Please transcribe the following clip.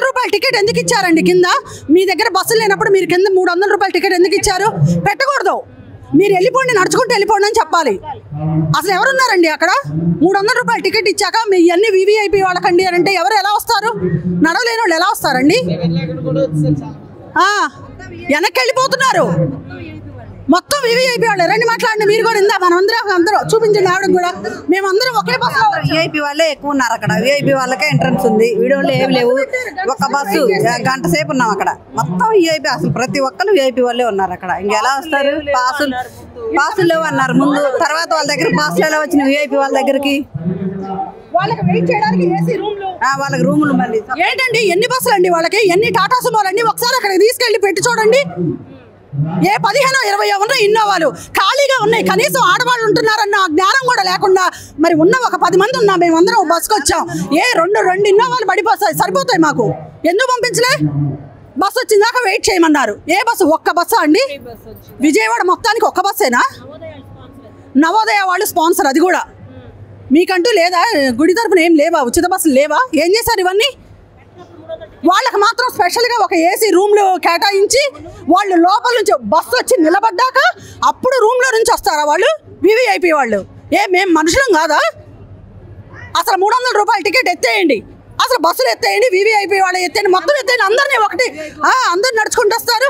రూపాయల టికెట్ ఎందుకు ఇచ్చారండి? కింద మీ దగ్గర బస్సులు లేనప్పుడు మీరు కింద 300 రూపాయల టికెట్ ఎందుకు ఇచ్చారు? పెట్టకూడదు. మీరు వెళ్ళిపోండి, నడుచుకుంటూ వెళ్ళిపోండి అని చెప్పాలి. అసలు ఎవరున్నారండి అక్కడ? 300 రూపాయల టికెట్ ఇచ్చాక మీ అన్ని వివిఐపి వాళ్ళకండి అని అంటే ఎవరు ఎలా వస్తారు? నడవలేని వాళ్ళు ఎలా వస్తారండి? వెనక్కి వెళ్ళిపోతున్నారు మొత్తం వివిఐపి వాళ్ళు. రండి మాట్లాడండి మీరు కూడా. ఇందా మనం అందరూ చూపించండి ఆవిడ కూడా. మేమందరం ఒకే బస్సు. విఐపి వాళ్ళే ఎక్కువ ఉన్నారు అక్కడ. విఐపి వాళ్ళకే ఎంట్రన్స్ ఉంది, వీడియోలు ఏమి లేవు. ఒక బస్సు గంట సేపు ఉన్నాం అక్కడ. మొత్తం విఐపి, అసలు ప్రతి ఒక్కరు విఐపి వాళ్ళే ఉన్నారు అక్కడ. ఇంకెలా వస్తారు? పాసులు లేవు అన్నారు ముందు, తర్వాత వాళ్ళ దగ్గర పాసులు ఎలా వచ్చిన విఐపి వాళ్ళ దగ్గరికి? వాళ్ళకి రూములు మళ్ళీ ఏంటండి? ఎన్ని బస్సులు అండి వాళ్ళకి? ఎన్ని టాటా సుమోలు అండి? ఒకసారి అక్కడికి తీసుకెళ్ళి పెట్టి చూడండి. ఏ 15-20 ఉన్న ఇన్నోవాలు ఖాళీగా ఉన్నాయి. కనీసం ఆడవాళ్ళు ఉంటున్నారన్న జ్ఞానం కూడా లేకుండా మరి ఉన్న ఒక 10 మంది ఉన్నా మేమందరం బస్సుకు వచ్చాం. రెండు ఇన్నోవాలు పడిపోతాయి, సరిపోతాయి మాకు. ఎందుకు పంపించలే? బస్సు వచ్చిందాక వెయిట్ చేయమన్నారు. ఏ బస్సు? ఒక్క బస్సా అండి? విజయవాడ మొత్తానికి ఒక్క బస్సేనా? నవోదయ వాళ్ళు స్పాన్సర్, అది కూడా. మీకంటూ లేదా? గుడి తరపున ఏం లేవా? ఉచిత బస్సులు లేవా? ఏం చేశారు ఇవన్నీ? వాళ్ళకి మాత్రం స్పెషల్గా ఒక ఏసీ రూమ్లు కేటాయించి వాళ్ళు లోపల నుంచి బస్సు వచ్చి నిలబడ్డాక అప్పుడు రూమ్లో నుంచి వస్తారా వాళ్ళు? వివిఐపి వాళ్ళు. మేము మనుషులం కాదా? అసలు 300 రూపాయల టికెట్ ఎత్తేయండి, అసలు బస్సులు ఎత్తేయండి, వివిఐపి వాళ్ళు ఎత్తేయండి, మొత్తం ఎత్తేయండి. అందరినీ ఒకటి అందరు నడుచుకుంటూ వస్తారు.